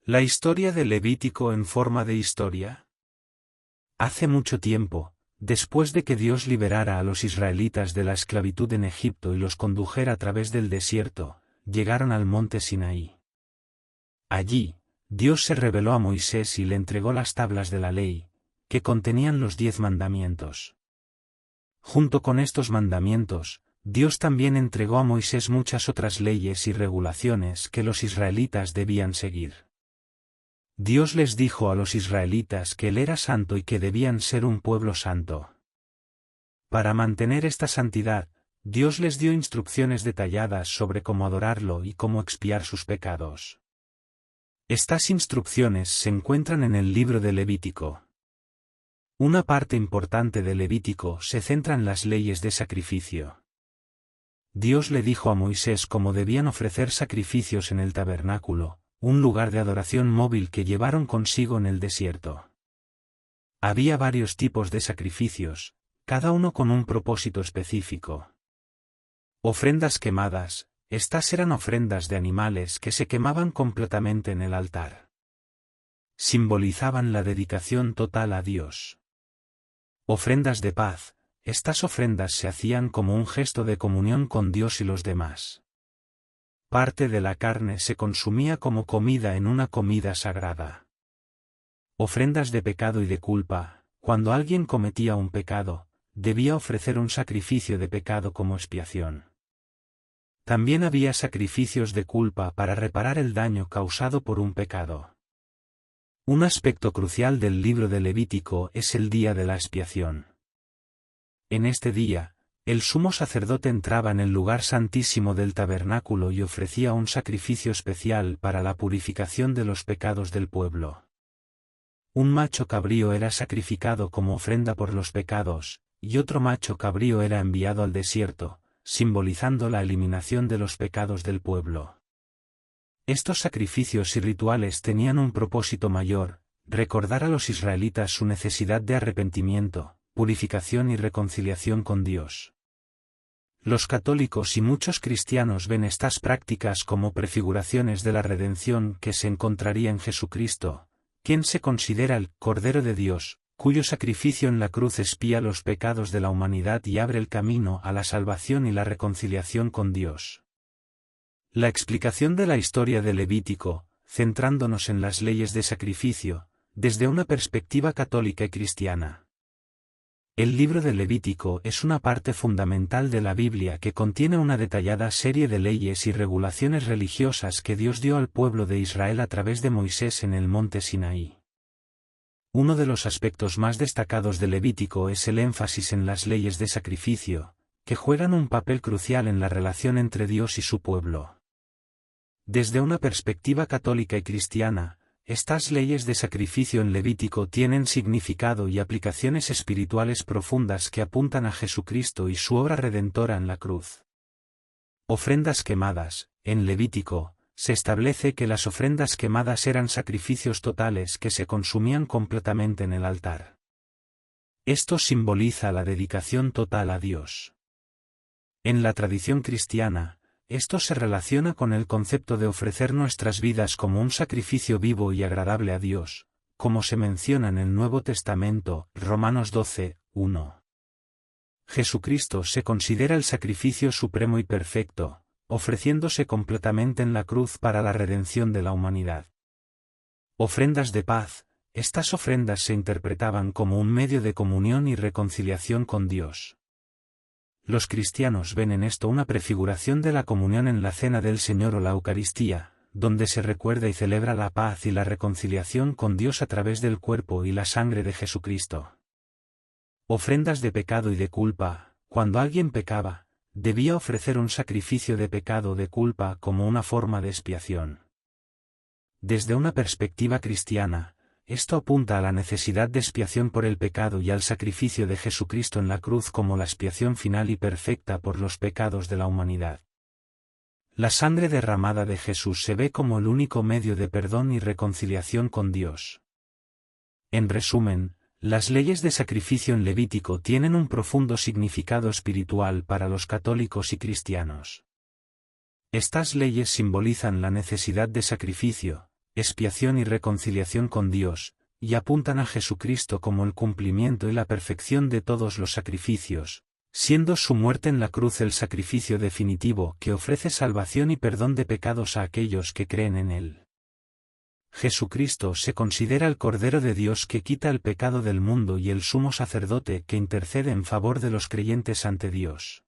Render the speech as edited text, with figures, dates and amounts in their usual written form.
La historia de Levítico en forma de historia. Hace mucho tiempo, después de que Dios liberara a los israelitas de la esclavitud en Egipto y los condujera a través del desierto, llegaron al monte Sinaí. Allí, Dios se reveló a Moisés y le entregó las tablas de la ley, que contenían los 10 mandamientos. Junto con estos mandamientos, Dios también entregó a Moisés muchas otras leyes y regulaciones que los israelitas debían seguir. Dios les dijo a los israelitas que Él era santo y que debían ser un pueblo santo. Para mantener esta santidad, Dios les dio instrucciones detalladas sobre cómo adorarlo y cómo expiar sus pecados. Estas instrucciones se encuentran en el libro de Levítico. Una parte importante de Levítico se centra en las leyes de sacrificio. Dios le dijo a Moisés cómo debían ofrecer sacrificios en el tabernáculo, un lugar de adoración móvil que llevaron consigo en el desierto. Había varios tipos de sacrificios, cada uno con un propósito específico. Ofrendas quemadas, estas eran ofrendas de animales que se quemaban completamente en el altar. Simbolizaban la dedicación total a Dios. Ofrendas de paz, estas ofrendas se hacían como un gesto de comunión con Dios y los demás. Parte de la carne se consumía como comida en una comida sagrada. Ofrendas de pecado y de culpa, cuando alguien cometía un pecado, debía ofrecer un sacrificio de pecado como expiación. También había sacrificios de culpa para reparar el daño causado por un pecado. Un aspecto crucial del libro de Levítico es el día de la expiación. En este día, el sumo sacerdote entraba en el lugar santísimo del tabernáculo y ofrecía un sacrificio especial para la purificación de los pecados del pueblo. Un macho cabrío era sacrificado como ofrenda por los pecados, y otro macho cabrío era enviado al desierto, simbolizando la eliminación de los pecados del pueblo. Estos sacrificios y rituales tenían un propósito mayor: recordar a los israelitas su necesidad de arrepentimiento, purificación y reconciliación con Dios. Los católicos y muchos cristianos ven estas prácticas como prefiguraciones de la redención que se encontraría en Jesucristo, quien se considera el Cordero de Dios, cuyo sacrificio en la cruz expía los pecados de la humanidad y abre el camino a la salvación y la reconciliación con Dios. La explicación de la historia de Levítico, centrándonos en las leyes de sacrificio, desde una perspectiva católica y cristiana. El libro de Levítico es una parte fundamental de la Biblia que contiene una detallada serie de leyes y regulaciones religiosas que Dios dio al pueblo de Israel a través de Moisés en el monte Sinaí. Uno de los aspectos más destacados de Levítico es el énfasis en las leyes de sacrificio, que juegan un papel crucial en la relación entre Dios y su pueblo. Desde una perspectiva católica y cristiana, estas leyes de sacrificio en Levítico tienen significado y aplicaciones espirituales profundas que apuntan a Jesucristo y su obra redentora en la cruz. Ofrendas quemadas. En Levítico, se establece que las ofrendas quemadas eran sacrificios totales que se consumían completamente en el altar. Esto simboliza la dedicación total a Dios. En la tradición cristiana, esto se relaciona con el concepto de ofrecer nuestras vidas como un sacrificio vivo y agradable a Dios, como se menciona en el Nuevo Testamento, Romanos 12, 1. Jesucristo se considera el sacrificio supremo y perfecto, ofreciéndose completamente en la cruz para la redención de la humanidad. Ofrendas de paz. Estas ofrendas se interpretaban como un medio de comunión y reconciliación con Dios. Los cristianos ven en esto una prefiguración de la comunión en la Cena del Señor o la Eucaristía, donde se recuerda y celebra la paz y la reconciliación con Dios a través del cuerpo y la sangre de Jesucristo. Ofrendas de pecado y de culpa. Cuando alguien pecaba, debía ofrecer un sacrificio de pecado o de culpa como una forma de expiación. Desde una perspectiva cristiana, esto apunta a la necesidad de expiación por el pecado y al sacrificio de Jesucristo en la cruz como la expiación final y perfecta por los pecados de la humanidad. La sangre derramada de Jesús se ve como el único medio de perdón y reconciliación con Dios. En resumen, las leyes de sacrificio en Levítico tienen un profundo significado espiritual para los católicos y cristianos. Estas leyes simbolizan la necesidad de sacrificio, expiación y reconciliación con Dios, y apuntan a Jesucristo como el cumplimiento y la perfección de todos los sacrificios, siendo su muerte en la cruz el sacrificio definitivo que ofrece salvación y perdón de pecados a aquellos que creen en él. Jesucristo se considera el Cordero de Dios que quita el pecado del mundo y el sumo sacerdote que intercede en favor de los creyentes ante Dios.